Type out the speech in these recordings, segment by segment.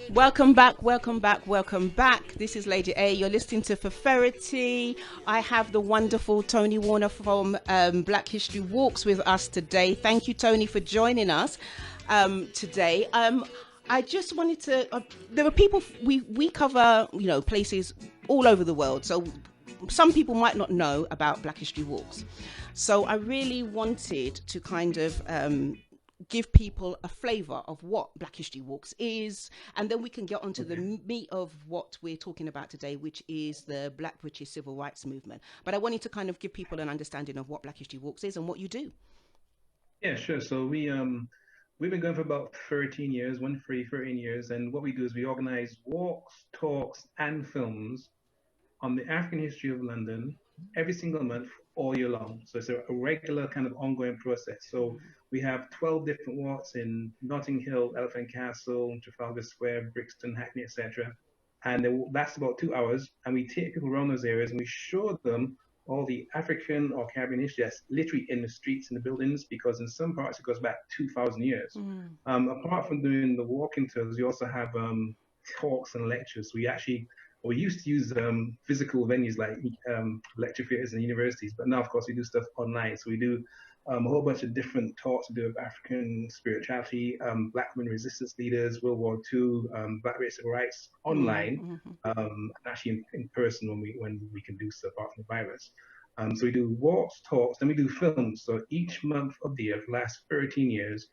Welcome back, welcome back, welcome back. This is Lady A. You're listening to Feferity. I have the wonderful Tony Warner from Black History Walks with us today. Thank you, Tony, for joining us today. I just wanted to. There are people we cover, places all over the world. So some people might not know about Black History Walks. So I really wanted to kind of give people a flavour of what Black History Walks is, and then we can get onto the meat of what we're talking about today, which is the Black British Civil Rights Movement. But I wanted to kind of give people an understanding of what Black History Walks is and what you do. Yeah, sure. So we've been going for about 13 years, 13 years, and what we do is we organize walks, talks, and films on the African history of London every single month, all year long. So it's a regular kind of ongoing process. So we have 12 different walks in Notting Hill, Elephant Castle, Trafalgar Square, Brixton, Hackney, etc. And they last about 2 hours. And we take people around those areas and we show them all the African or Caribbean history that's literally in the streets and the buildings, because in some parts it goes back 2,000 years. Apart from doing the walking tours, we also have talks and lectures. We used to use physical venues like lecture theatres and universities, but now, of course, we do stuff online. So we do a whole bunch of different talks to do with African spirituality, Black women resistance leaders, World War II, Black race civil rights online, and actually in person when we can do stuff apart from the virus. So we do walks, talks, then we do films. So each month of the year for the last 13 years,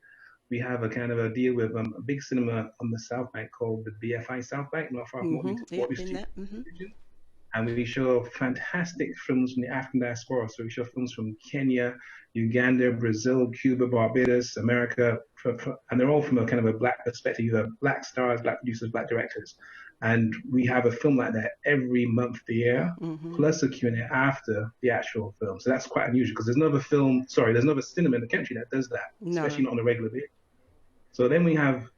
we have a kind of a deal with a big cinema on the South Bank called the BFI South Bank, not far from Waterloo Street. And we show fantastic films from the African diaspora. So we show films from Kenya, Uganda, Brazil, Cuba, Barbados, America, and they're all from a kind of a Black perspective. You have Black stars, Black producers, Black directors. And we have a film like that every month of the year, plus a Q&A after the actual film. So that's quite unusual because there's no cinema in the country that does that, especially not on a regular basis. So then we have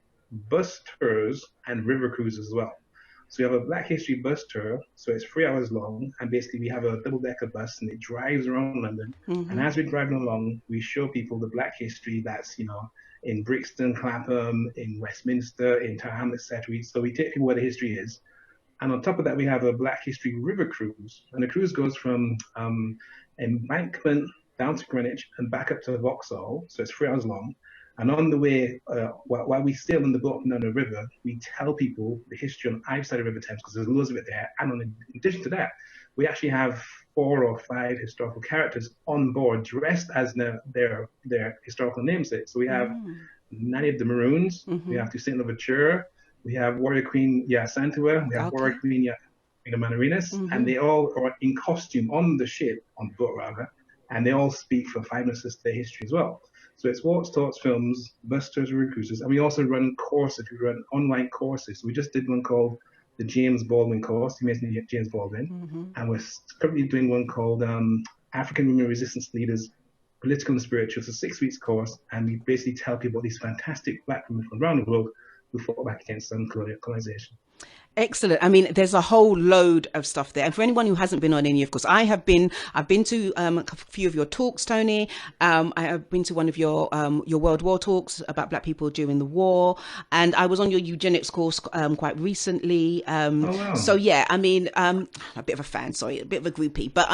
bus tours and river cruises as well. So we have a Black History bus tour, so it's 3 hours long, and basically we have a double-decker bus, and it drives around London. And as we're driving along, we show people the Black history that's, in Brixton, Clapham, in Westminster, in Tower Hamlets, etc. So we take people where the history is. And on top of that, we have a Black History river cruise, and the cruise goes from Embankment down to Greenwich and back up to Vauxhall, so it's 3 hours long. And on the way, while we sail on the boat down the river, we tell people the history on either side of River Thames, because there's loads of it there. And in addition to that, we actually have 4 or 5 historical characters on board dressed as their historical namesakes. So we have Nanny of the Maroons, we have Toussaint Louverture, we have Warrior Queen Santua, we have Warrior Queen Manorinus, and they all are in costume on the ship, on the boat rather, and they all speak for 5 minutes of their history as well. So it's walks, talks, films, bus tours, recruiters, and we also run courses. We run online courses. So we just did one called the James Baldwin course. You mentioned James Baldwin, and we're currently doing one called African Women Resistance Leaders, Political and Spiritual. It's a 6 weeks course, and we basically tell people about these fantastic Black women from around the world who fought back against colonization. Excellent. I mean, there's a whole load of stuff there. And for anyone who hasn't been on any, of course, I've been to a few of your talks, Tony. I have been to one of your World War talks about Black people during the war. And I was on your eugenics course quite recently. Wow. So, yeah, I mean, I'm a bit of a fan, sorry, a bit of a groupie. But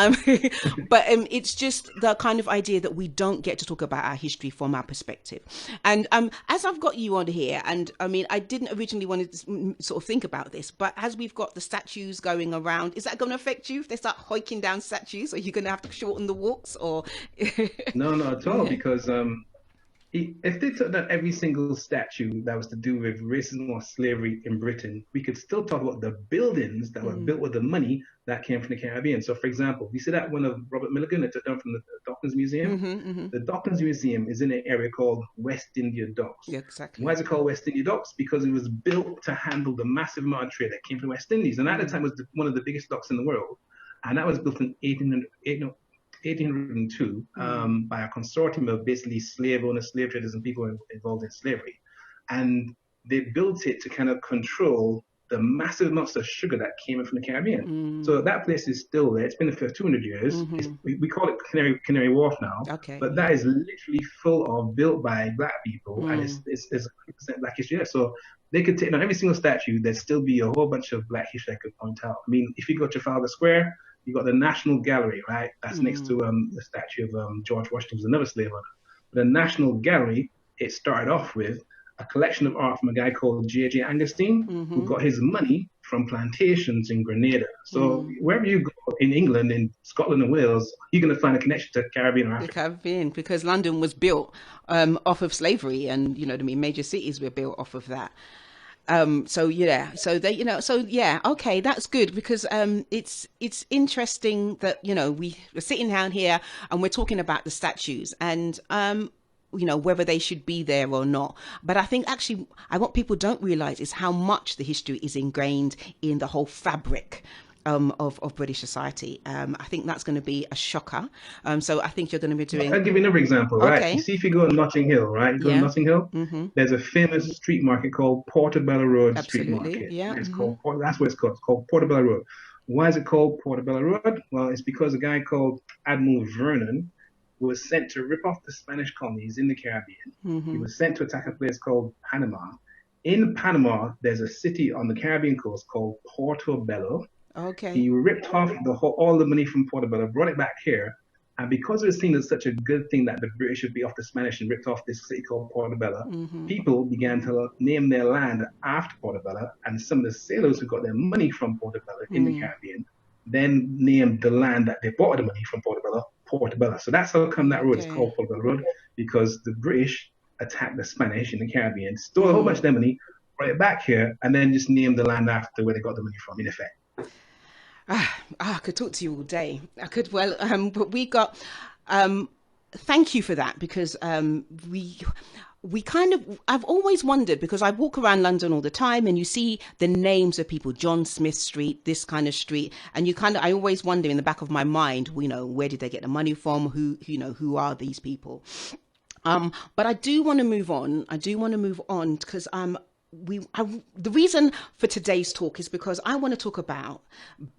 it's just the kind of idea that we don't get to talk about our history from our perspective. And as I've got you on here, and I mean, I didn't originally want to sort of think about this, but as we've got the statues going around, is that going to affect you if they start hoiking down statues? Are you going to have to shorten the walks, or? No, not at all, because if they took down every single statue that was to do with racism or slavery in Britain, we could still talk about the buildings that were built with the money that came from the Caribbean. So, for example, you see that one of Robert Milligan that took down from the Docklands Museum? The Docklands Museum is in an area called West India Docks. Yeah, exactly. Why is it called West India Docks? Because it was built to handle the massive amount of trade that came from West Indies. And at the time, it was one of the biggest docks in the world. And that was built in 1802 by a consortium of basically slave owners, slave traders, and people involved in slavery. And they built it to kind of control the massive amounts of sugar that came in from the Caribbean. So that place is still there. It's been there for 200 years. We call it Canary Wharf now. Okay. But that is literally full of, built by Black people, and it's 100% Black history there. So they could take on every single statue, there'd still be a whole bunch of Black history I could point out. I mean, if you go to Trafalgar Square, you got the National Gallery, right? That's next to the statue of George Washington, who's another slave owner. The National Gallery, it started off with a collection of art from a guy called J.J. Angerstein, who got his money from plantations in Grenada. So wherever you go in England, in Scotland and Wales, you're going to find a connection to Caribbean or Africa. The Caribbean, because London was built off of slavery, and you know what I mean, major cities were built off of that. Okay, that's good, because it's interesting that, you know, we're sitting down here and we're talking about the statues, and you know, whether they should be there or not. But I think actually what people don't realize is how much the history is ingrained in the whole fabric of British society. I think that's going to be a shocker. So I think you're going to be doing... I'll give you another example, right? Okay. You see, if you go to Notting Hill, right? You go to Notting Hill, there's a famous street market called Portobello Road Street Market. Yeah. It's called, that's what it's called. It's called Portobello Road. Why is it called Portobello Road? Well, it's because a guy called Admiral Vernon was sent to rip off the Spanish colonies in the Caribbean. He was sent to attack a place called Panama. In Panama, there's a city on the Caribbean coast called Portobello. Okay. He ripped off all the money from Portobello, brought it back here, and because it was seen as such a good thing that the British would be off the Spanish and ripped off this city called Portobello, people began to name their land after Portobello, and some of the sailors who got their money from Portobello in the Caribbean then named the land that they bought the money from Portobello, Portobello. So that's how come that road is called Portobello Road, because the British attacked the Spanish in the Caribbean, stole a whole bunch of their money, brought it back here, and then just named the land after where they got the money from, in effect. I could talk to you all day. I could. Well, but we got. Thank you for that, because we kind of, I've always wondered, because I walk around London all the time and you see the names of people, John Smith Street, this kind of street, and I always wonder in the back of my mind, you know, where did they get the money from? Who are these people? But I do want to move on. Because the reason for today's talk is because I want to talk about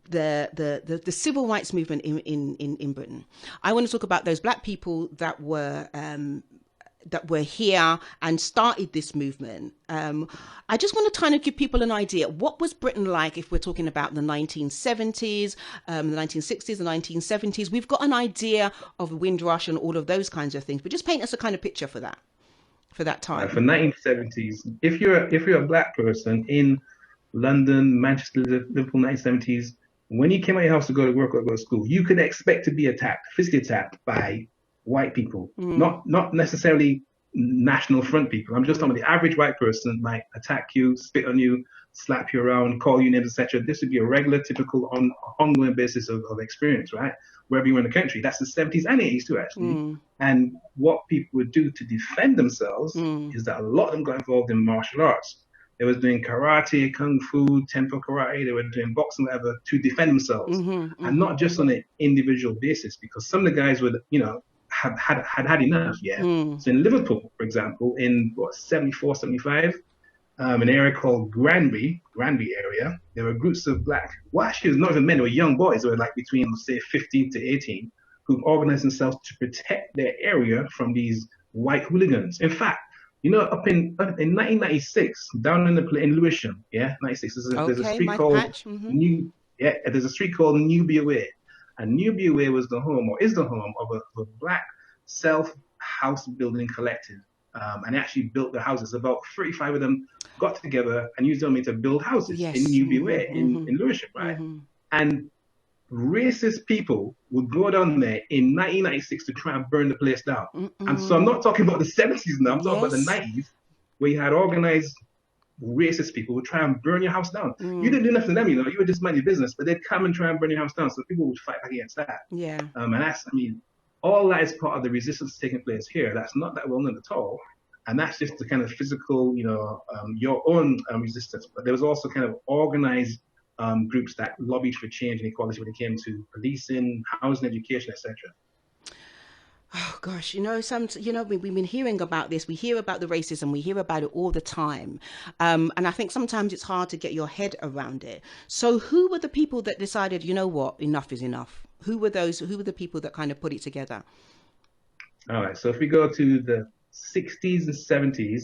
the civil rights movement in Britain. I want to talk about those Black people that were here and started this movement. I just want to kind of give people an idea. What was Britain like if we're talking about the 1970s, the 1960s, the 1970s? We've got an idea of the Windrush and all of those kinds of things, but just paint us a kind of picture for that time. For 1970s, if you're a Black person in London, Manchester, Liverpool, 1970s, when you came out of your house to go to work or go to school, you could expect to be physically attacked by white people, not necessarily National Front people. I'm just talking about the average white person might attack you, spit on you, slap you around, call you names, etc. This would be a regular, typical, ongoing basis of experience, right? Wherever you were in the country. That's the 70s and 80s too, actually. And what people would do to defend themselves is that a lot of them got involved in martial arts. They was doing karate, kung fu, tempo karate. They were doing boxing, whatever, to defend themselves, and not just on an individual basis. Because some of the guys would, you know, had enough. So in Liverpool, for example, in 74, 75, an area called Granby area, there were groups of Black, well, actually, it was not even men, they were young boys. They were like between, say, 15 to 18, who organized themselves to protect their area from these white hooligans. In fact, you know, up in 1996, down in Lewisham, 96, there's a street called there's a street called Newby Way. And Newby Way was the home, or is the home, of a Black self-house building collective. And they actually built the houses. About 35 of them got together and used their money to build houses in Newby Way, in Lewisham, right? And racist people would go down there in 1996 to try and burn the place down. And so I'm not talking about the 70s now, I'm talking about the 90s, where you had organized racist people would try and burn your house down. You didn't do nothing to them, you know, you would just mind your business, but they'd come and try and burn your house down. So people would fight back against that. And that's, I mean, all that is part of the resistance taking place here. That's not that well known at all. And that's just the kind of physical, you know, your own resistance. But there was also kind of organized groups that lobbied for change and equality when it came to policing, housing, education, etc. Oh gosh, we've been hearing about this. We hear about the racism. We hear about it all the time, and I think sometimes it's hard to get your head around it. So, who were the people that decided, you know what, enough is enough? Who were those? Who were the people that kind of put it together? All right. So if we go to the 60s and 70s,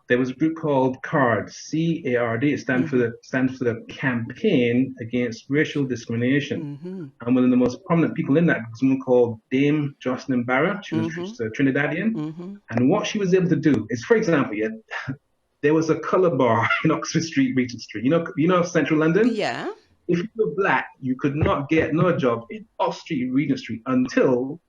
there was a group called CARD, CARD. It stands for the Campaign Against Racial Discrimination. And one of the most prominent people in that was someone called Dame Jocelyn Barra. She was Trinidadian. And what she was able to do is, for example, there was a color bar in Oxford Street, Regent Street. You know Central London? Yeah. If you were black, you could not get no job in Oxford Street, Regent Street until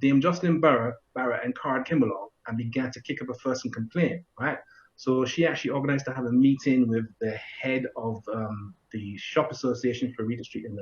Dame Jocelyn Barra and CARD came along and began to kick up a fuss and complaint, right? So she actually organized to have a meeting with the head of the Shop Association for Regent Street in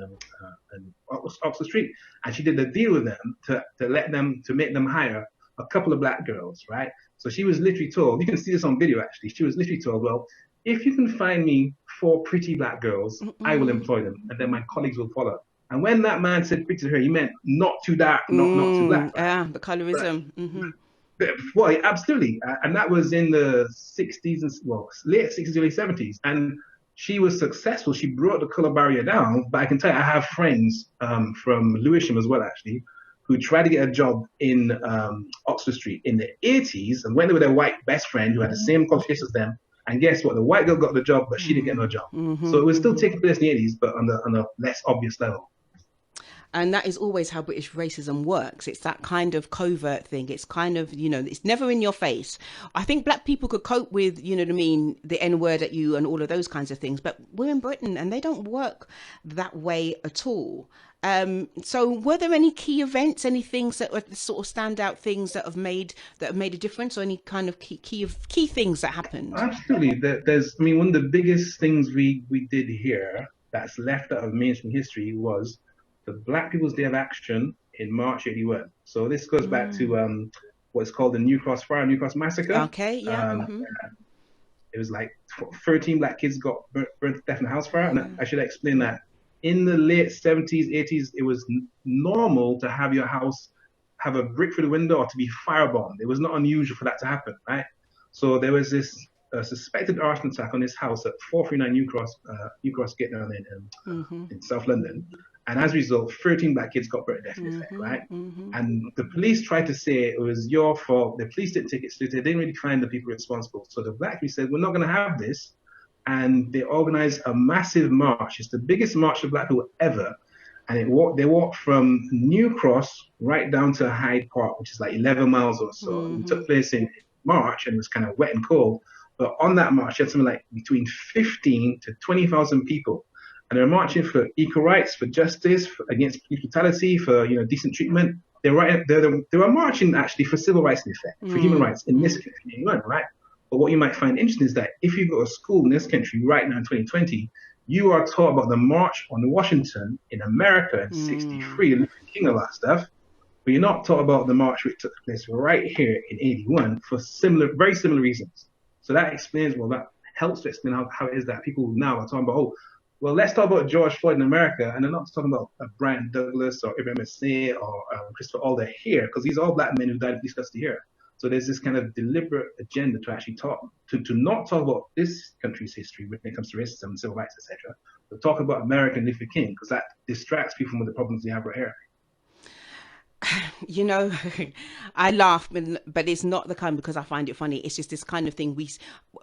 Oxford Street, and she did a deal with them to make them hire a couple of black girls, right? So she was literally told, you can see this on video actually, she was literally told, well, if you can find me 4 pretty black girls, I will employ them, and then my colleagues will follow. And when that man said pretty to her, he meant not too dark, not too black. Right? Yeah, the colorism. Well, absolutely. And that was in the 60s, late 60s, early 70s. And she was successful. She brought the color barrier down. But I can tell you, I have friends from Lewisham as well, actually, who tried to get a job in Oxford Street in the 80s and went there with their white best friend who had the same qualifications as them. And guess what? The white girl got the job, but she didn't get no job. So it was still taking place in the 80s, but on a less obvious level. And that is always how British racism works. It's that kind of covert thing. It's kind of, it's never in your face. I think black people could cope with, the N-word at you and all of those kinds of things. But we're in Britain and they don't work that way at all. So were there any key events, any things that were sort of standout things that have made a difference, or any kind of key things that happened? Absolutely. One of the biggest things we did here that's left out of mainstream history was the Black People's Day of Action in March '81. So this goes back to what's called the New Cross Massacre. Okay, yeah. It was like 13 black kids got burnt to death in a house fire. And I should explain that in the late 70s, 80s, it was normal to have your house have a brick through the window or to be firebombed. It was not unusual for that to happen, right? So there was this suspected arson attack on this house at 439 New Cross Gate down in South London. And as a result, 13 black kids got burnt to death in effect, right? And the police tried to say it was your fault. The police didn't take it seriously. They didn't really find the people responsible. So the black people said, we're not going to have this. And they organized a massive march. It's the biggest march of black people ever. And they walked from New Cross right down to Hyde Park, which is like 11 miles or so. It took place in March and it was kind of wet and cold. But on that march, you had something like between 15 to 20,000 people. And they're marching for equal rights, for justice, against police brutality, for decent treatment. They were marching actually for civil rights in effect, for human rights in this country, right? But what you might find interesting is that if you go to school in this country right now in 2020, you are taught about the March on Washington in America in '63, Luther King and all that stuff. But you're not taught about the march which took place right here in '81 for very similar reasons. So that explains, that helps to explain how it is that people now are talking about, well, let's talk about George Floyd in America, and they're not talking about Brian Douglas or Ibrahim Hussein or Christopher Alda here, because these are all black men who died in police custody here. So there's this kind of deliberate agenda to actually to not talk about this country's history when it comes to racism and civil rights, etc., but talk about American Luther King, because that distracts people from the problems they have right here. I laugh, but it's not the kind because I find it funny. It's just this kind of thing.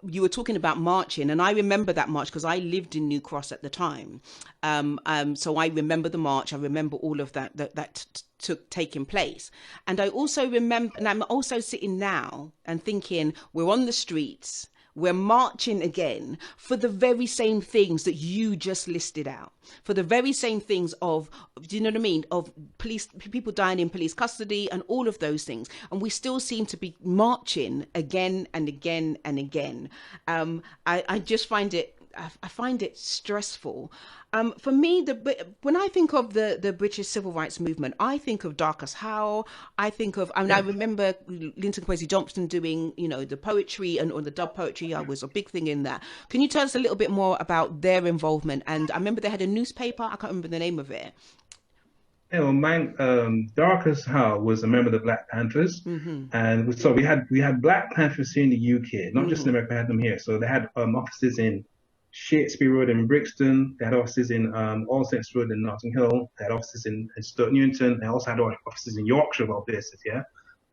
You were talking about marching, and I remember that march because I lived in New Cross at the time. So I remember the march. I remember all of that took taking place, and I also remember. And I'm also sitting now and thinking, we're on the streets. We're marching again for the very same things that you just listed out, for the very same things of, do you know what I mean, of people dying in police custody and all of those things. And we still seem to be marching again and again and again. I just find it stressful. For me, when I think of the British civil rights movement, I think of Darcus Howe. I remember Linton Kwesi Johnson doing, the poetry or the dub poetry. I was a big thing in that. Can you tell us a little bit more about their involvement? And I remember they had a newspaper. I can't remember the name of it. well, Darkest Howe was a member of the Black Panthers, and so we had Black Panthers here in the UK, not just in America. We had them here. So they had offices in Shakespeare Road in Brixton. They had offices in All Saints Road in Notting Hill. They had offices in Stoke Newington. They also had offices in Yorkshire, about places, yeah.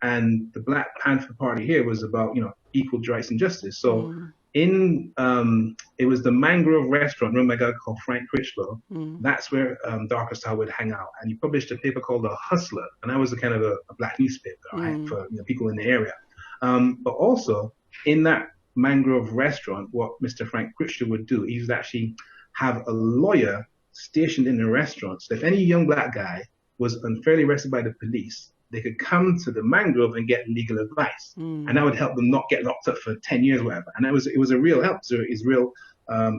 And the Black Panther Party here was about, equal rights and justice. So it was the Mangrove restaurant run by a guy called Frank Critchlow. That's where Darkest Hour would hang out. And he published a paper called The Hustler, and that was a kind of a black newspaper, right, for people in the area. But also in that Mangrove restaurant, what Mr. Frank Critchlow would do, he would actually have a lawyer stationed in the restaurant. So if any young black guy was unfairly arrested by the police, they could come to the Mangrove and get legal advice, and that would help them not get locked up for 10 years or whatever. And it was a real help. So it's a real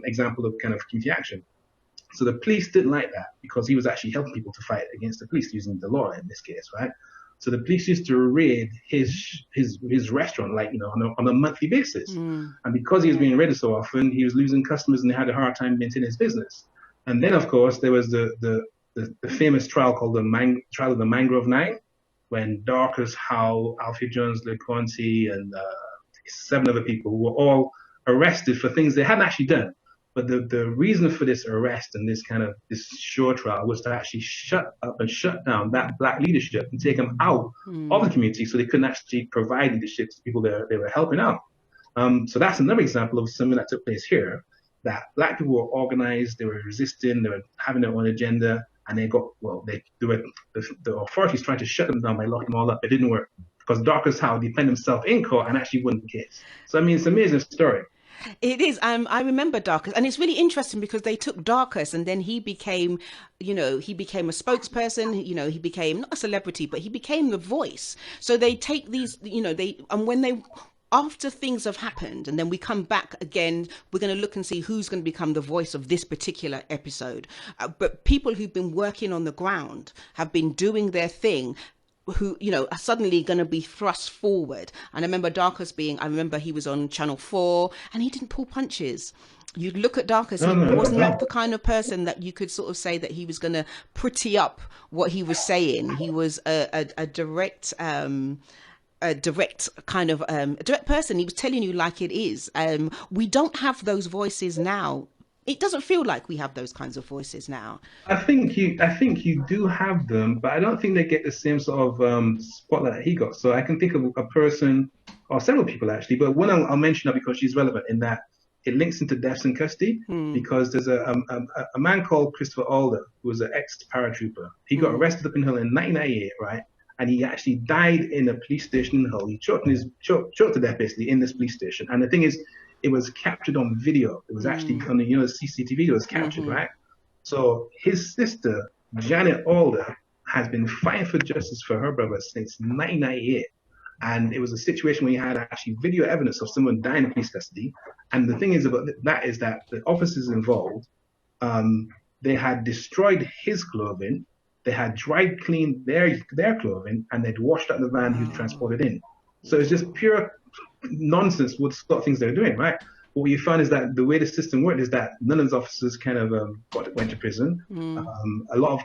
example of kind of community action. So the police didn't like that because he was actually helping people to fight against the police using the law in this case, right? So the police used to raid his restaurant, like, on a monthly basis. And because he was being raided so often, he was losing customers and they had a hard time maintaining his business. And then, of course, there was the famous trial called the Trial of the Mangrove Nine, when Darkest Howe, Alfie Jones, LeConte, and 7 other people who were all arrested for things they hadn't actually done. But the reason for this arrest and this show trial was to actually shut up and shut down that black leadership and take them out of the community, so they couldn't actually provide leadership to people they were helping out. So that's another example of something that took place here, that black people were organized, they were resisting, they were having their own agenda, and the authorities tried to shut them down by locking them all up. It didn't work because Darkest Howe defended himself in court and actually won the case. So, I mean, it's an amazing story. It is. I remember Darkest, and it's really interesting because they took Darkest, and then he became, a spokesperson. He became not a celebrity, but he became the voice. So they take these, after things have happened, and then we come back again, we're going to look and see who's going to become the voice of this particular episode. But people who've been working on the ground have been doing their thing, who are suddenly going to be thrust forward. And I remember Darkest he was on Channel 4 and he didn't pull punches. You'd look at Darkest, he was not the kind of person that you could sort of say that he was going to pretty up what he was saying. He was a direct direct person. He was telling you like it is. We don't have those voices now. It doesn't feel like we have those kinds of voices now. I think you do have them, but I don't think they get the same sort of spotlight that he got. So I can think of a person, or several people actually, but one I'll mention her because she's relevant in that it links into deaths in custody, because there's a man called Christopher Alda, who was an ex-paratrooper. He got arrested up in Hull in 1998, right? And he actually died in a police station in Hull. He choked to death basically in this police station. And the thing is, it was captured on video. It was actually on the CCTV. It was captured, right? So his sister Janet Alda has been fighting for justice for her brother since 1998, and it was a situation where you had actually video evidence of someone dying in police custody. And the thing is about that is that the officers involved, they had destroyed his clothing, they had dry cleaned their clothing, and they'd washed out the van he was transported in. So it's just pure nonsense what sort of things they're doing, right? What you found is that the way the system worked is that none of those officers kind of went to prison. A lot of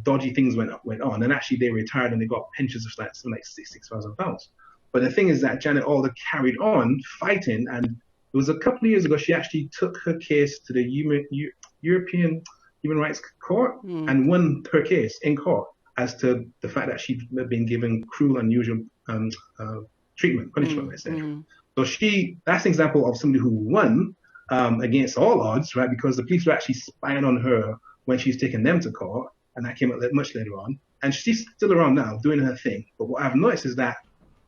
dodgy things went on, and actually they retired and they got pensions of something like £6,000. But the thing is that Janet Alda carried on fighting, and it was a couple of years ago she actually took her case to the European Human Rights Court and won her case in court as to the fact that she'd been given cruel, unusual punishment, etc. So that's an example of somebody who won against all odds, right? Because the police were actually spying on her when she's taking them to court, and that came out much later on. And she's still around now doing her thing. But what I've noticed is that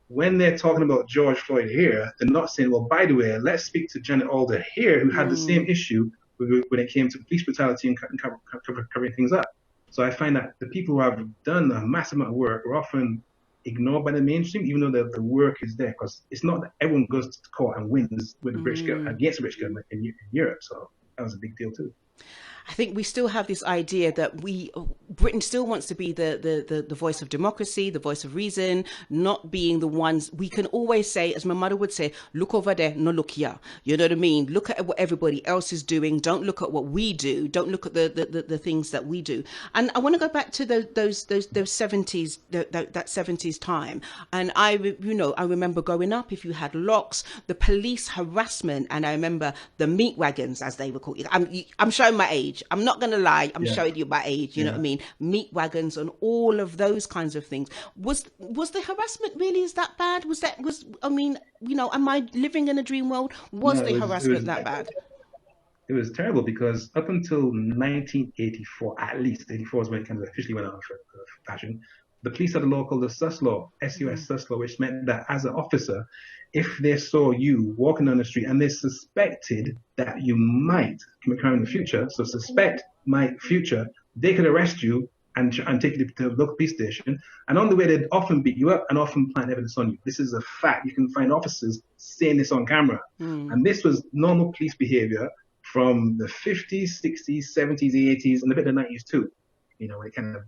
when they're talking about George Floyd here, they're not saying, well, by the way, let's speak to Janet Alda here, who had the same issue when it came to police brutality and covering things up. So I find that the people who have done a massive amount of work are often ignored by the mainstream, even though the work is there, because it's not that everyone goes to court and wins with the British government against the British government in Europe. So that was a big deal too. I think we still have this idea that Britain still wants to be the voice of democracy, the voice of reason, not being the ones. We can always say, as my mother would say, look over there, no look here. You know what I mean? Look at what everybody else is doing. Don't look at what we do. Don't look at the things that we do. And I want to go back to those 70s, that 70s time. And I remember growing up, if you had locks, the police harassment, and I remember the meat wagons, as they were called. I'm showing my age. I'm not going to lie. I'm showing you my age. You know what I mean? Meat wagons and all of those kinds of things. Was the harassment really that bad? Am I living in a dream world? Was the harassment that bad? It was terrible because up until 1984, at least 84 is when it kind of officially went out of fashion. The police had a law called the SUS law, SUS SUS law, which meant that as an officer, if they saw you walking down the street and they suspected that you might commit crime in the future, so suspect might future, they could arrest you and take you to the local police station. And on the way, they'd often beat you up and often plant evidence on you. This is a fact. You can find officers saying this on camera. And this was normal police behavior from the 50s, 60s, 70s, 80s, and a bit of the 90s too. You know, it kind of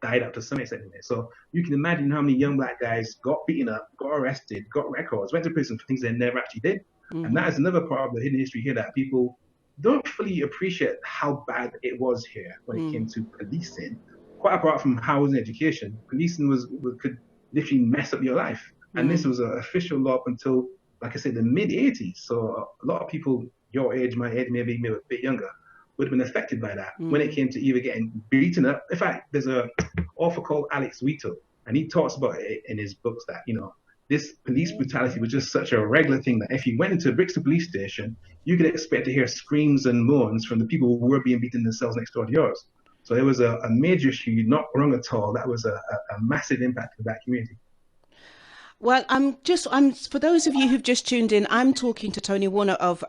died out to some extent. So you can imagine how many young black guys got beaten up, got arrested, got records, went to prison for things they never actually did. And that is another part of the hidden history here that people don't fully appreciate how bad it was here when it came to policing. Quite apart from housing and education, policing could literally mess up your life. And this was an official law up until, like I said, the mid-80s. So a lot of people your age, my age, maybe a bit younger, would have been affected by that when it came to either getting beaten up. In fact, there's an author called Alex Wheatle, and he talks about it in his books that, this police brutality was just such a regular thing that if you went into a Brixton police station, you could expect to hear screams and moans from the people who were being beaten in the cells next door to yours. So it was a major issue, not wrong at all. That was a massive impact on that community. Well, for those of you who've just tuned in, I'm talking to Tony Warner of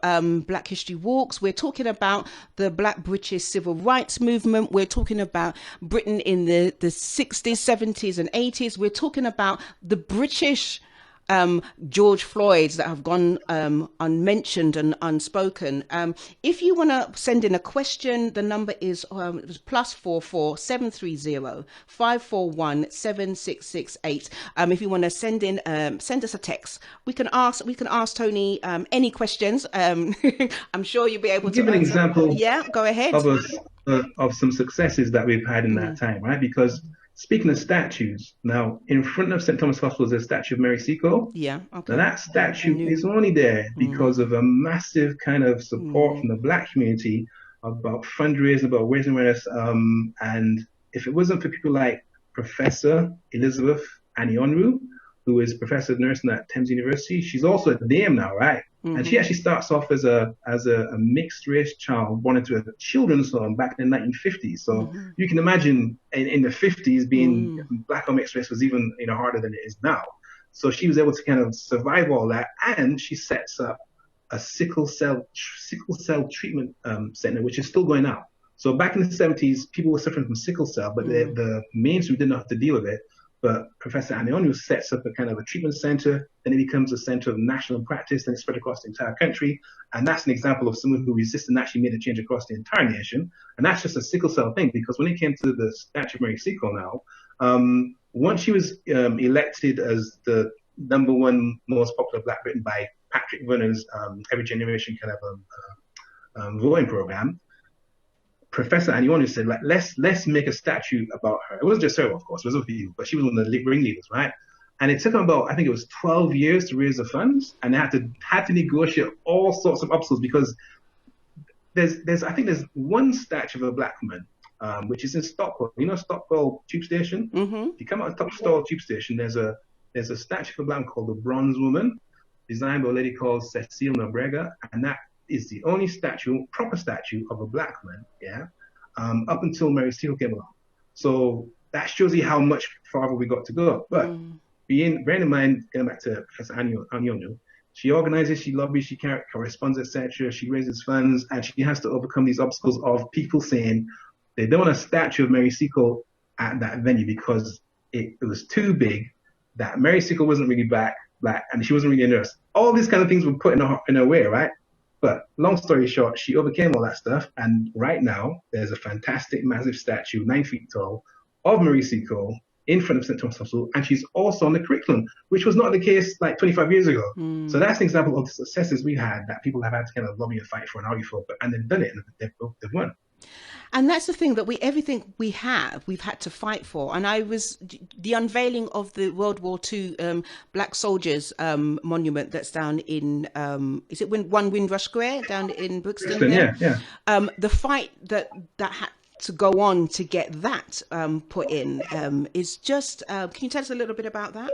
Black History Walks. We're talking about the Black British Civil Rights Movement. We're talking about Britain in the 60s, 70s and 80s. We're talking about the British George Floyds that have gone unmentioned and unspoken. If you want to send in a question, the number is +44 730 541 7668. If you want to send us a text. We can ask Tony any questions. I'm sure you'll be able to give an example. Yeah, go ahead. Of some successes that we've had in that time, right? Because speaking of statues, now in front of St. Thomas Hospital is a statue of Mary Seacole. Yeah, okay. Now that statue is only there because of a massive kind of support from the black community about fundraising, about raising awareness. And if it wasn't for people like Professor Elizabeth Anionwu, who is Professor of Nursing at Thames University, she's also a dame now, right? And she actually starts off as a mixed race child born into a children's home back in the 1950s. So you can imagine in the 50s being black or mixed race was even harder than it is now. So she was able to kind of survive all that, and she sets up a sickle cell treatment center, which is still going out. So back in the 70s, people were suffering from sickle cell, but the mainstream didn't know how to deal with it. But Professor Anionwu sets up a kind of a treatment center, then it becomes a center of national practice, then it's spread across the entire country. And that's an example of someone who resisted and actually made a change across the entire nation. And that's just a sickle cell thing, because when it came to the statue of Mary Seacole now, once she was elected as the #1 most popular Black Briton by Patrick Vernon's Every Generation kind of voting program, Professor Anionwu said, let's make a statue about her. It wasn't just her, of course, it was other people, but she was one of the ringleaders, right? And it took them about, I think it was 12 years to raise the funds, and they had to negotiate all sorts of obstacles, because there's one statue of a black woman, which is in Stockwell. You know Stockwell Tube Station? If you come out of Stockwell Tube Station, there's a statue of a black woman called the Bronze Woman, designed by a lady called Cecile Nobrega, and that is the only proper statue of a black woman, up until Mary Seacole came along. So that shows you how much farther we got to go. But bearing in mind, going back to Professor Anionwu, she organizes, she lobbies, she corresponds, etc. She raises funds, and she has to overcome these obstacles of people saying they don't want a statue of Mary Seacole at that venue because it was too big, that Mary Seacole wasn't really black, and she wasn't really a nurse. All these kind of things were put in her way, right? But long story short, she overcame all that stuff. And right now, there's a fantastic, massive statue, 9 feet tall, of Marie Seco in front of St. Thomas Hospital. And she's also on the curriculum, which was not the case like 25 years ago. So that's an example of the successes we had that people have had to kind of lobby and fight for and argue for, and they've done it and they've won. And that's the thing, that everything we've had to fight for. And the unveiling of the World War II Black Soldiers monument that's down in, is it One Windrush Square down in Brixton? Yeah. The fight that had to go on to get that put in is just, can you tell us a little bit about that?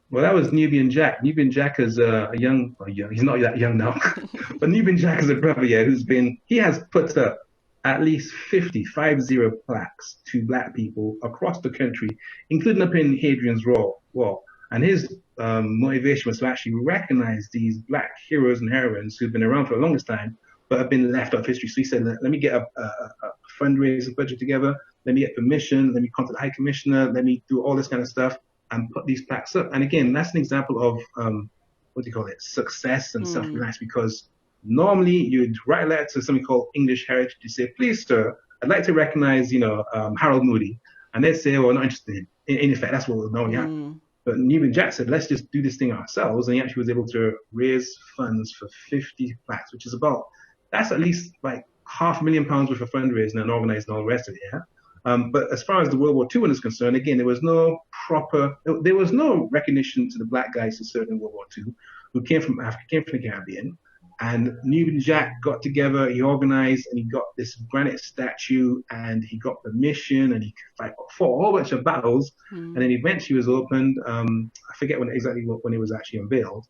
Well, that was Nubian Jack. Nubian Jack is a young, he's not that young now, but Nubian Jack is a brother, he has put up at least 50 plaques to Black people across the country, including up in Hadrian's Wall. And his motivation was to actually recognize these Black heroes and heroines who've been around for the longest time, but have been left out of history. So he said, let me get a fundraising budget together, let me get permission, let me contact the High Commissioner, let me do all this kind of stuff and put these plaques up. And again, that's an example of, success and self-reliance, because normally you'd write a letter to something called English Heritage to say, please, sir, I'd like to recognize, Harold Moody. And they'd say, well, not interested. In effect, that's what would normally happen. But Nubian Jack said, let's just do this thing ourselves. And he actually was able to raise funds for 50 plaques, which is that's at least like £500,000 worth of fundraising and organizing all the rest of it, yeah? But as far as the World War II is concerned, again, there was no recognition to the Black guys who served in World War II, who came from Africa, came from the Caribbean. And Nubian Jack got together, he organized, and he got this granite statue, and he got permission, and he fought a whole bunch of battles, and then eventually was opened. I forget when it was actually unveiled,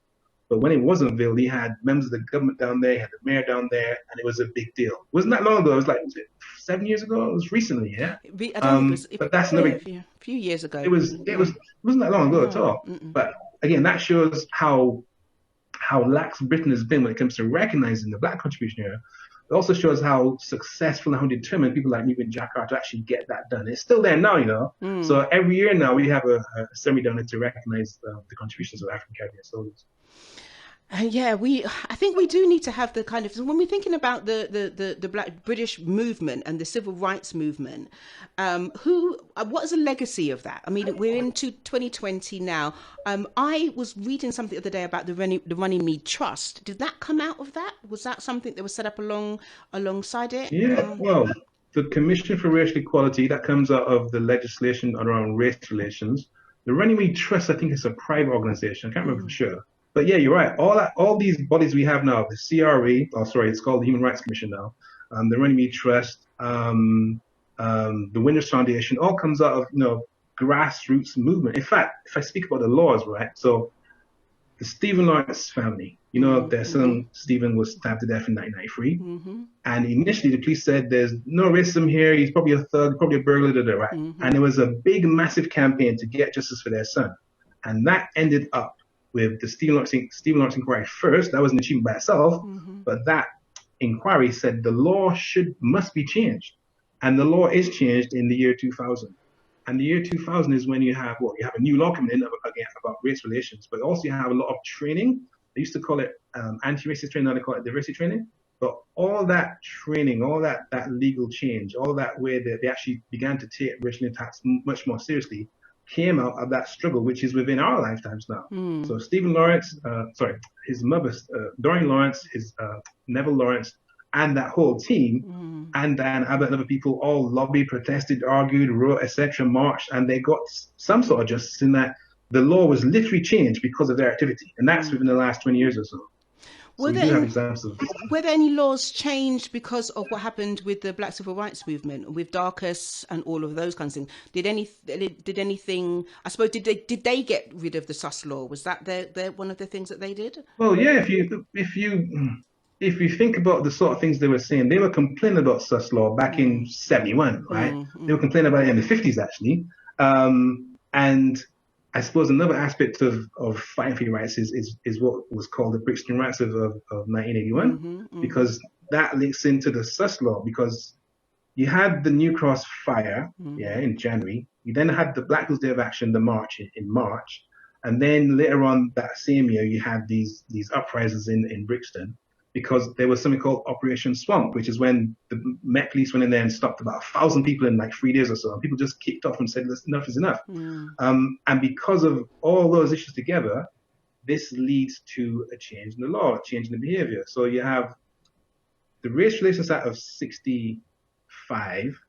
but when it was unveiled, he had members of the government down there, he had the mayor down there, and it was a big deal. It wasn't that long ago. It was like, was it 7 years ago? It was recently, yeah. I don't think but that's another a few years ago. It wasn't that long ago at all. But again, that shows how lax Britain has been when it comes to recognizing the Black contribution here. It also shows how successful and how determined people like Nubian Jack are to actually get that done. It's still there now, So every year now we have a ceremony down there to recognize the contributions of African Caribbean soldiers. I think we do need to have the kind of, when we're thinking about the Black British movement and the civil rights movement, what is the legacy of that? I mean, we're into 2020 now. I was reading something the other day about the Runnymede Trust. Did that come out of that? Was that something that was set up alongside it? Yeah, well, the Commission for Racial Equality, that comes out of the legislation around race relations. The Runnymede Trust, I think, is a private organization. I can't remember for sure. But yeah, you're right. All these bodies we have now, the CRA, it's called the Human Rights Commission now, the Runnymede Trust, the Windrush Foundation, all comes out of, grassroots movement. In fact, if I speak about the laws, right? So the Stephen Lawrence family, their son Stephen was stabbed to death in 1993. And initially the police said there's no racism here. He's probably a thug, probably a burglar, right? And there was a big, massive campaign to get justice for their son. And that ended up with the Stephen Lawrence inquiry first. That was an achievement by itself, but that inquiry said the law must be changed, and the law is changed in the year 2000. And the year 2000 is when you have a new law coming in about race relations, but also you have a lot of training. They used to call it anti-racist training, now they call it diversity training. But all that training, all that legal change, all that way that they actually began to take racial attacks much more seriously, came out of that struggle, which is within our lifetimes now. So Stephen Lawrence, his mother, Doreen Lawrence, his Neville Lawrence, and that whole team, and Dan Abbott and other people all lobbied, protested, argued, wrote, etc., marched, and they got some sort of justice in that the law was literally changed because of their activity. And that's within the last 20 years or so. Were there any laws changed because of what happened with the Black Civil Rights Movement, with Darkus and all of those kinds of things? Did anything? I suppose did they get rid of the sus law? Was that their one of the things that they did? Well, yeah. If you think about the sort of things they were saying, they were complaining about sus law back in '71, right? They were complaining about it in the '50s actually, and I suppose another aspect of fighting for your rights is what was called the Brixton Rights of 1981, because that links into the sus law, because you had the New Cross fire, in January. You then had the Black Hills Day of Action, the march in March, and then later on that same year you had these uprisings in Brixton. because there was something called Operation Swamp, which is when the Met Police went in there and stopped about 1,000 people in like 3 days or so. And people just kicked off and said, enough is enough. And because of all those issues together, this leads to a change in the law, a change in the behavior. So you have the Race Relations Act of 65,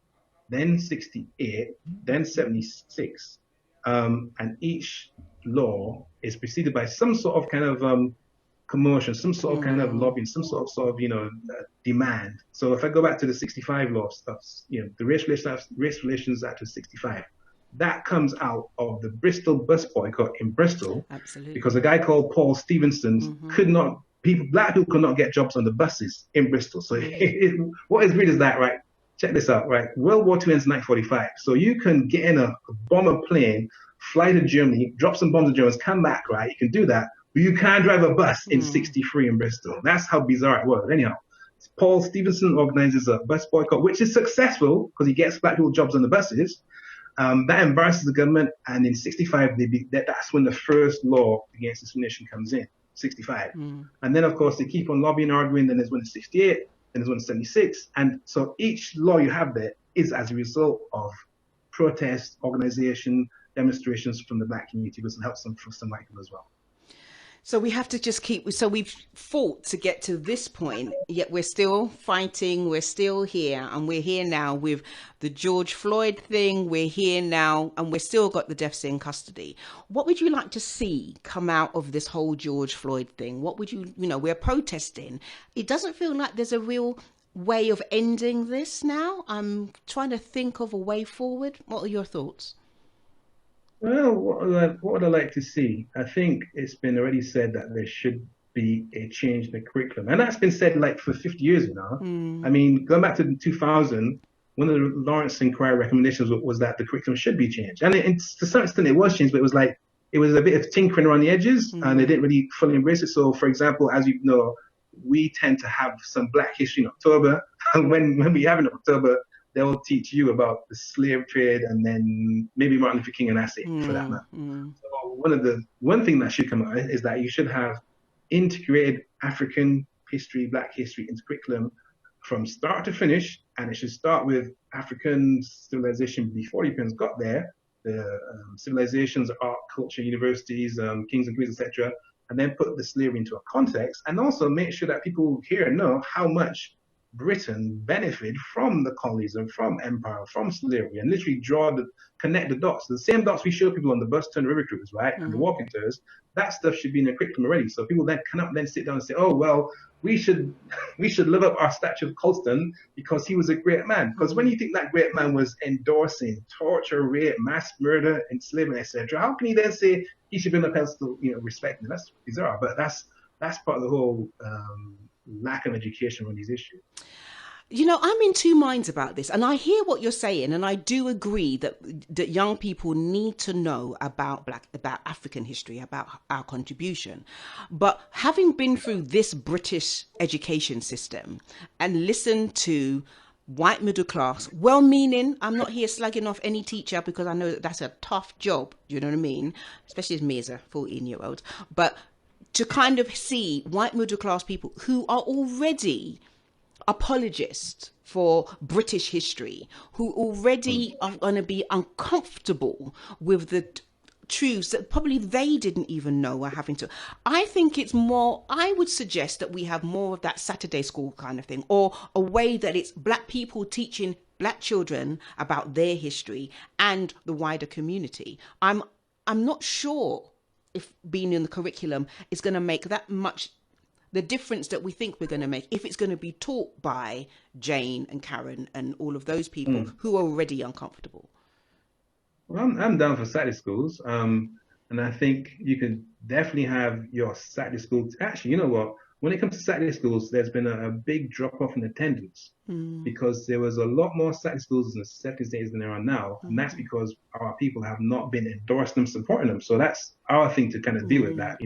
then 68, then 76. And each law is preceded by some sort of kind of commotion, some sort of kind of lobbying, some sort of demand. So if I go back to the 65 law stuff, the Race Relations Act of 65, that comes out of the Bristol bus boycott in Bristol. Absolutely. Because a guy called Paul Stevenson black people could not get jobs on the buses in Bristol. So what is weird is that, right? Check this out, right? World War II ends in 1945. So you can get in a bomber plane, fly to Germany, drop some bombs in Germans, come back, right? You can do that. But you can't drive a bus in 63 in Bristol. That's how bizarre it was. Anyhow, Paul Stevenson organizes a bus boycott, which is successful because he gets black people jobs on the buses. That embarrasses the government. And in 65, that's when the first law against discrimination comes in, 65. And then, of course, they keep on lobbying, arguing. Then there's one in 68, then there's one in 76. And so each law you have there is as a result of protest, organization, demonstrations from the black community, which helps them for some white people as well. So we have to just so we've fought to get to this point, yet we're still fighting, we're still here, and we're here now with the George Floyd thing, we're here now, and we've still got the deafs in custody. What would you like to see come out of this whole George Floyd thing? What would we're protesting. It doesn't feel like there's a real way of ending this now. I'm trying to think of a way forward. What are your thoughts? Well, what would I like to see? I think it's been already said that there should be a change in the curriculum. And that's been said like for 50 years now. I mean, going back to 2000, one of the Lawrence Inquiry recommendations was that the curriculum should be changed. And to some extent it was changed, but it was a bit of tinkering around the edges and they didn't really fully embrace it. So, for example, as you know, we tend to have some Black history in October. And when we have in October, they'll teach you about the slave trade and then maybe Martin Luther King, and that's it for that matter. So one thing that should come out is that you should have integrated African history, Black history into curriculum from start to finish, and it should start with African civilization before Europeans got there, the civilizations, art, culture, universities, kings and queens, etc., and then put the slavery into a context, and also make sure that people here know how much Britain benefited from the colonialism, from empire, from slavery, and literally connect the dots. The same dots we show people on the bus turn river cruise, right? And the walking tours, that stuff should be in the curriculum already. So people then cannot then sit down and say, oh, well, we should live up our statue of Colston because he was a great man. Because when you think that great man was endorsing torture, rape, mass murder, enslavement, etc., how can he then say he should be on a pedestal, respected? That's bizarre. But that's part of the whole lack of education on these issues. I'm in two minds about this, and I hear what you're saying, and I do agree that young people need to know about African history, about our contribution. But having been through this British education system and listened to white middle class, well-meaning, I'm not here slagging off any teacher because I know that's a tough job, you know what I mean? Especially as me as a 14-year-old. But to kind of see white middle class people who are already apologists for British history, who already are going to be uncomfortable with the truths that probably they didn't even know were having to. I think it's more, I would suggest that we have more of that Saturday school kind of thing, or a way that it's black people teaching black children about their history and the wider community. I'm not sure if being in the curriculum is going to make that much the difference that we think we're going to make, if it's going to be taught by Jane and Karen and all of those people who are already uncomfortable. Well, I'm down for Saturday schools. And I think you can definitely have your Saturday schools. Actually, you know what? When it comes to Saturday schools, there's been a big drop off in attendance because there was a lot more Saturday schools in the 70s days than there are now. And that's because our people have not been endorsing them, supporting them. So that's our thing to kind of deal with that.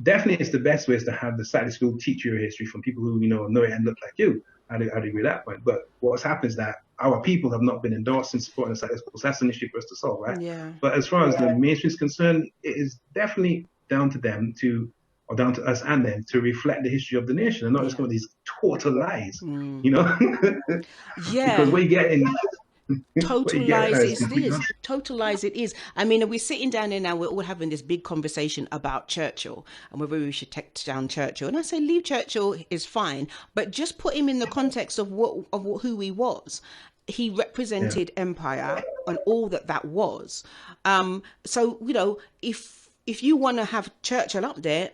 Definitely it's the best way is to have the Saturday school teach your history from people who, know it and look like you. I'd agree with that point. But what's happened is that our people have not been endorsing, supporting the Saturday schools. That's an issue for us to solve, right? Yeah. But as far as the mainstream is concerned, it is definitely down to them to or down to us and them to reflect the history of the nation and not just go with these total lies, you know? Because what you get in total lies total lies it is. I mean, we're sitting down here now, we're all having this big conversation about Churchill and whether we should take down Churchill, and I say leave Churchill is fine, but just put him in the context of who he was. He represented empire and all that was. So, you know, if you want to have Churchill up there,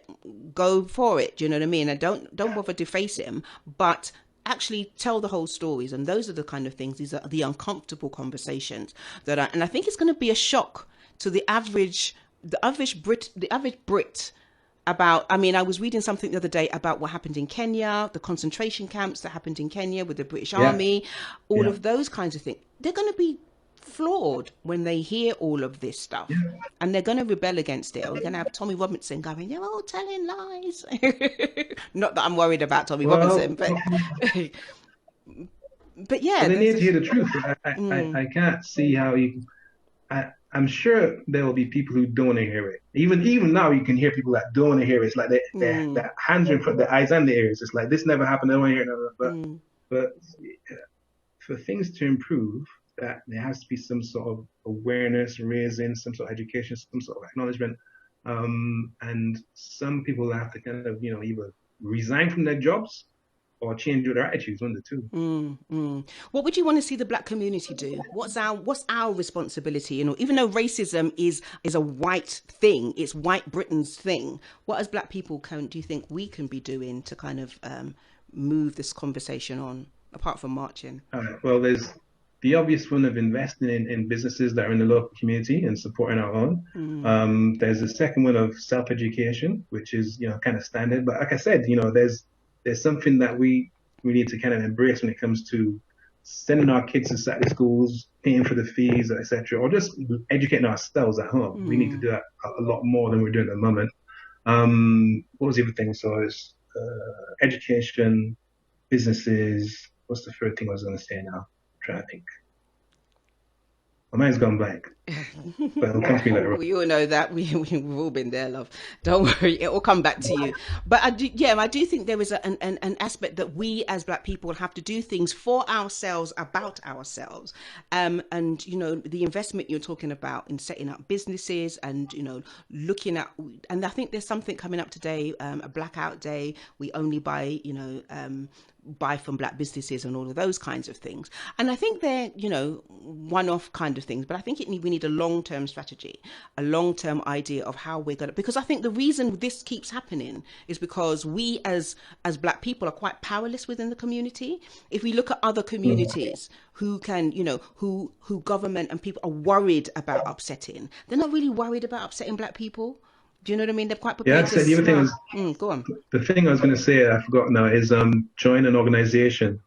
go for it. Do you know what I mean? And don't bother to deface him, but actually tell the whole stories. And those are the kind of things, these are the uncomfortable conversations and I think it's going to be a shock to the average Brit about, I mean, I was reading something the other day about what happened in Kenya, the concentration camps that happened in Kenya with the British Army, all of those kinds of things. They're going to be floored when they hear all of this stuff, and they're going to rebel against it. We're going to have Tommy Robinson going, "You're all telling lies." Not that I'm worried about Tommy Robinson, but but yeah, but they need to hear the truth. I can't see how you. I'm sure there will be people who don't want to hear it. Even now, you can hear people that don't want to hear it. It's like their hands are in front of their eyes and their ears. It's like, this never happened. I don't want to hear it. But for things to improve, that there has to be some sort of awareness raising, some sort of education, some sort of acknowledgement. And some people have to kind of, either resign from their jobs or change their attitudes, one of the two. What would you want to see the Black community do? What's our responsibility? Even though racism is a white thing, it's white Britain's thing. What as Black people do you think we can be doing to kind of move this conversation on, apart from marching? Well, there's the obvious one of investing in businesses that are in the local community and supporting our own. There's the second one of self-education, which is kind of standard. But like I said, there's something that we need to kind of embrace when it comes to sending our kids to Saturday schools, paying for the fees, etc., or just educating ourselves at home. We need to do that a lot more than we're doing at the moment. What was the other thing? So it's education, businesses. What's the third thing I was going to say now? I'm trying to think. My mind's gone blank. But it'll come to me later. We all know that. We've all been there, love. Don't worry, it will come back to you. But I do think there is an aspect that we as Black people have to do things for ourselves, about ourselves. And the investment you're talking about in setting up businesses and looking at, and I think there's something coming up today, a blackout day. We only buy buy from Black businesses and all of those kinds of things. And I think they're, one-off kind of things, but I think we need a long-term strategy, a long-term idea of how we're going to, because I think the reason this keeps happening is because we as Black people are quite powerless within the community. If we look at other communities who can, who government and people are worried about upsetting, they're not really worried about upsetting Black people. Do you know what I mean? They're quite prepared to the other thing was, go on. The thing I was going to say, I forgot now, is join an organization.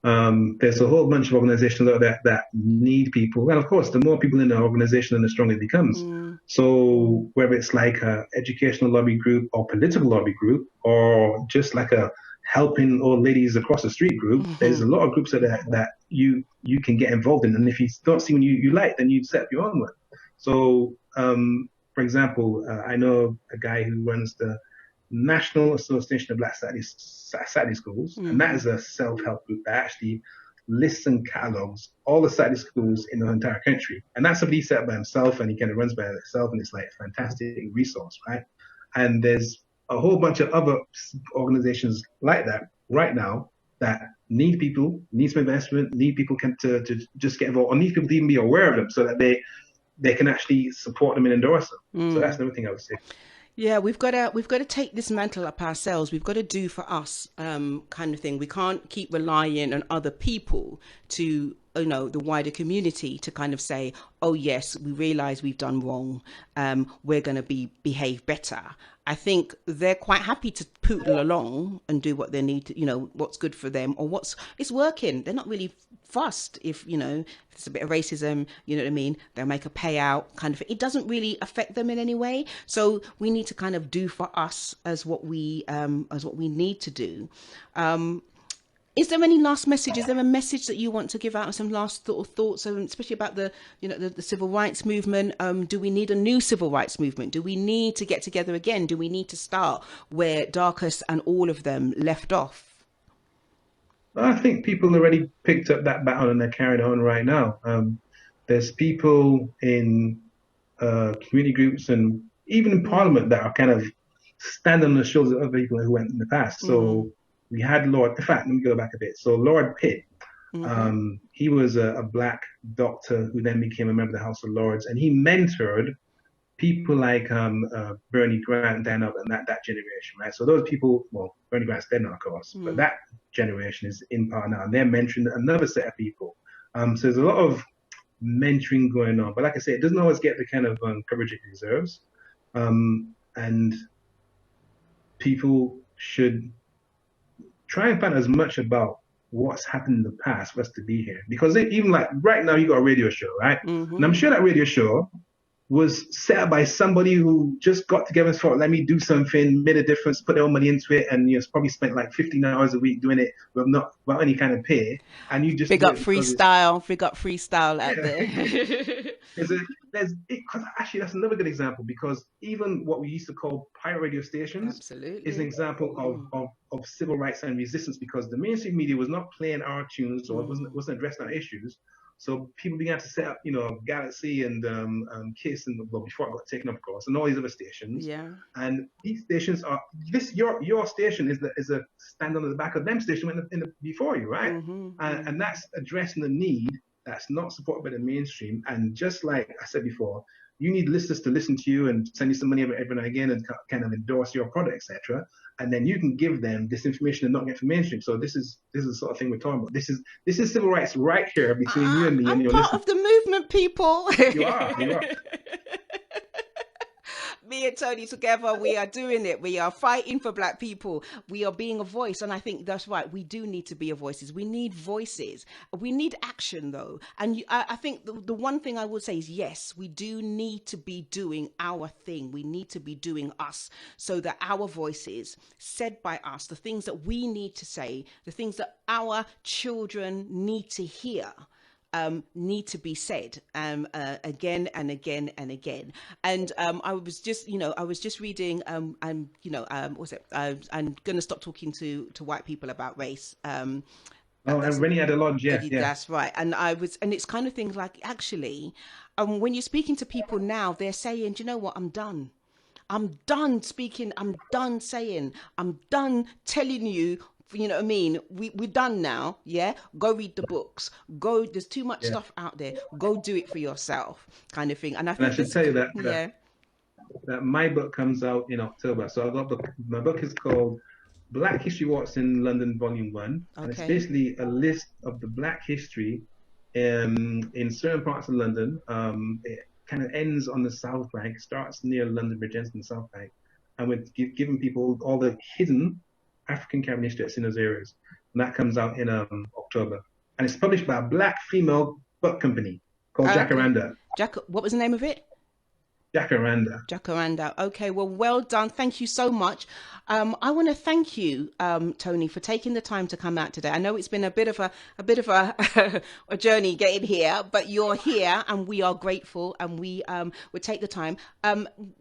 There's a whole bunch of organizations out there that need people. And of course, the more people in the organization, the stronger it becomes. So whether it's like a educational lobby group or political lobby group, or just like a helping old ladies across the street group, there's a lot of groups that you can get involved in. And if you don't see one you like, then you set up your own one. So, for example, I know a guy who runs the National Association of Black Saturday Schools, and that is a self-help group that actually lists and catalogues all the Saturday schools in the entire country. And that's somebody set up by himself, and he kind of runs by himself, and it's like a fantastic resource, right? And there's a whole bunch of other organizations like that right now that need people, need some investment, need people to just get involved, or need people to even be aware of them so that they can actually support them and endorse them. So that's another thing I would say. Yeah, we've got to take this mantle up ourselves. We've got to do for us kind of thing. We can't keep relying on other people to, the wider community to kind of say, oh, yes, we realize we've done wrong. We're going to behave better. I think they're quite happy to poodle along and do what they need to, what's good for them or it's working. They're not really fussed if it's a bit of racism, you know what I mean? They'll make a payout kind of thing. It doesn't really affect them in any way. So we need to kind of do for us as what we need to do. Is there any last message? Is there a message that you want to give out? Some last thoughts, especially about the civil rights movement? Do we need a new civil rights movement? Do we need to get together again? Do we need to start where Darkus and all of them left off? I think people already picked up that baton and they're carrying on right now. There's people in community groups and even in Parliament that are kind of standing on the shoulders of other people who went in the past. So we had Lord, in fact, let me go back a bit. So Lord Pitt, he was a black doctor who then became a member of the House of Lords, and he mentored people like Bernie Grant, Dan Up, and that generation, right? So those people, well, Bernie Grant's dead now, of course, but that generation is in power now, and they're mentoring another set of people. So there's a lot of mentoring going on, but like I say, it doesn't always get the kind of coverage it deserves, and people should try and find as much about what's happened in the past for us to be here, because even like right now, you got a radio show, right? And I'm sure that radio show was set up by somebody who just got together and thought, let me do something, made a difference, put their own money into it, and probably spent like 15 hours a week doing it without any kind of pay. And you just big up freestyle out there. Because actually that's another good example, because even what we used to call pirate radio stations is an example of civil rights and resistance, because the mainstream media was not playing our tunes or wasn't addressing our issues. So people began to set up, Galaxy and Kiss, and before it got taken up, of course, and all these other stations. Yeah. And these stations are your station is a stand on the back of them station before you, right? And that's addressing the need that's not supported by the mainstream. And just like I said before, you need listeners to listen to you and send you some money every now and again and kind of endorse your product, etc. And then you can give them this information and not get from mainstream. So this is the sort of thing we're talking about. This is civil rights right here between you and me and your listeners. I'm part of the movement, people. You are. Me and Tony together, we are doing it. We are fighting for black people. We are being a voice. And I think that's right. We do need to be a voices. We need voices. We need action, though. And I think the one thing I would say is, yes, we do need to be doing our thing. We need to be doing us, so that our voices said by us, the things that we need to say, the things that our children need to hear, need to be said again and again and again. And I was just reading and what's it? I'm gonna stop talking to white people about race. And Rennie had a lot, yeah. That's right. And it's kind of things like, actually, when you're speaking to people now, they're saying, do you know what? I'm done speaking. I'm done saying. I'm done telling you. You know what I mean? We're done now. Yeah. Go read the books. Go. There's too much stuff out there. Go do it for yourself, kind of thing. And I should tell you that my book comes out in October. So my book is called Black History Walks in London, Volume 1. Okay. And it's basically a list of the Black history in certain parts of London. It kind of ends on the South Bank, starts near London Bridge, ends in the South Bank, and we're giving people all the hidden African Caribbean history in those areas. And that comes out in October. And it's published by a black female book company called Jacaranda. What was the name of it? Jacaranda. Okay, well done. Thank you so much. I want to thank you, Tony, for taking the time to come out today. I know it's been a bit of a journey getting here, but you're here, and we are grateful, and we would take the time.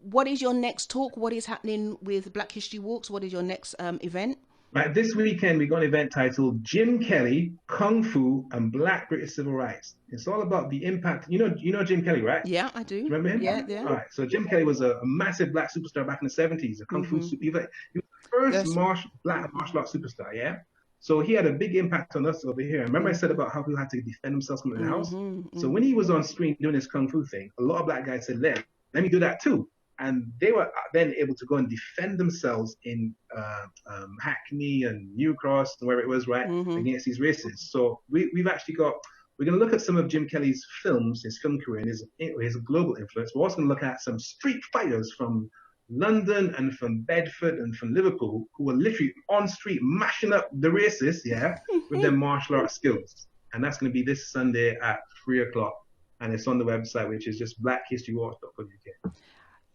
What is your next talk? What is happening with Black History Walks? What is your next event? Right, this weekend we got an event titled Jim Kelly, Kung Fu and Black British Civil Rights. It's all about the impact. You know Jim Kelly, right? Yeah, I do. Remember him? Yeah. All right, so Jim Kelly was a massive black superstar back in the 70s, a Kung Fu super. He was the first black martial arts superstar, yeah? So he had a big impact on us over here. Remember I said about how people had to defend themselves from the house? So when he was on screen doing his Kung Fu thing, a lot of black guys said, let me do that too. And they were then able to go and defend themselves in Hackney and New Cross and wherever it was, right, against these races. So we're going to look at some of Jim Kelly's films, his film career, and his global influence. We're also going to look at some street fighters from London and from Bedford and from Liverpool who were literally on street mashing up the racists, with their martial arts skills. And that's going to be this Sunday at 3:00. And it's on the website, which is just blackhistorywalks.co.uk.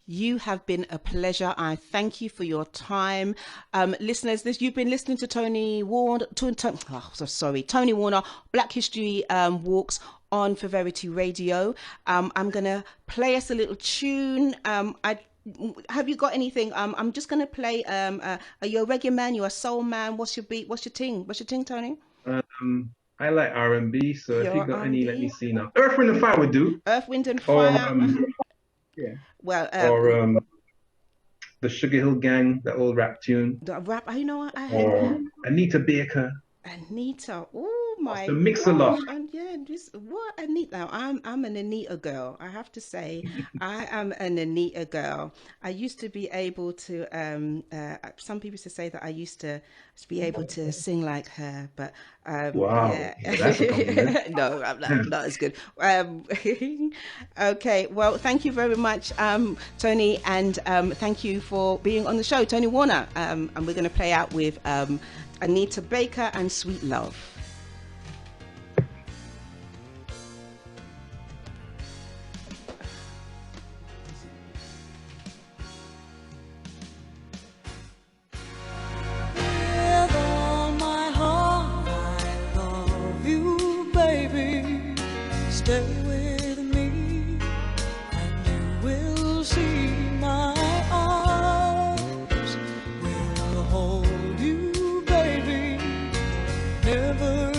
You have been a pleasure. I thank you for your time. Listeners, you've been listening to Tony Warner, Tony Warner, Black History Walks on Feferity Radio. I'm going to play us a little tune. Have you got anything? I'm just going to play, are you a reggae man? You're a soul man? What's your beat? What's your ting? What's your ting, Tony? I like R&B, so if you got R&B? any, let me see now. Earth, Wind and Fire would do. Earth, Wind and Fire. Or, yeah. Well, or the Sugar Hill Gang, the old rap tune. the rap, you know what? Or Anita Baker. Anita, oh my The Mix-a-Lot. And yeah, what Anita? I'm an Anita girl. I have to say, I am an Anita girl. I used to be able to. Some people used to say that I used to be able to sing like her, but Wow, yeah. that's a compliment. No, I'm not as good. Okay, well, thank you very much, Tony, and thank you for being on the show, Tony Warner. And we're going to play out with Anita Baker and Sweet Love. With all my heart, I love you, baby. Stay with me, and you will see my arms will hold you, baby. Never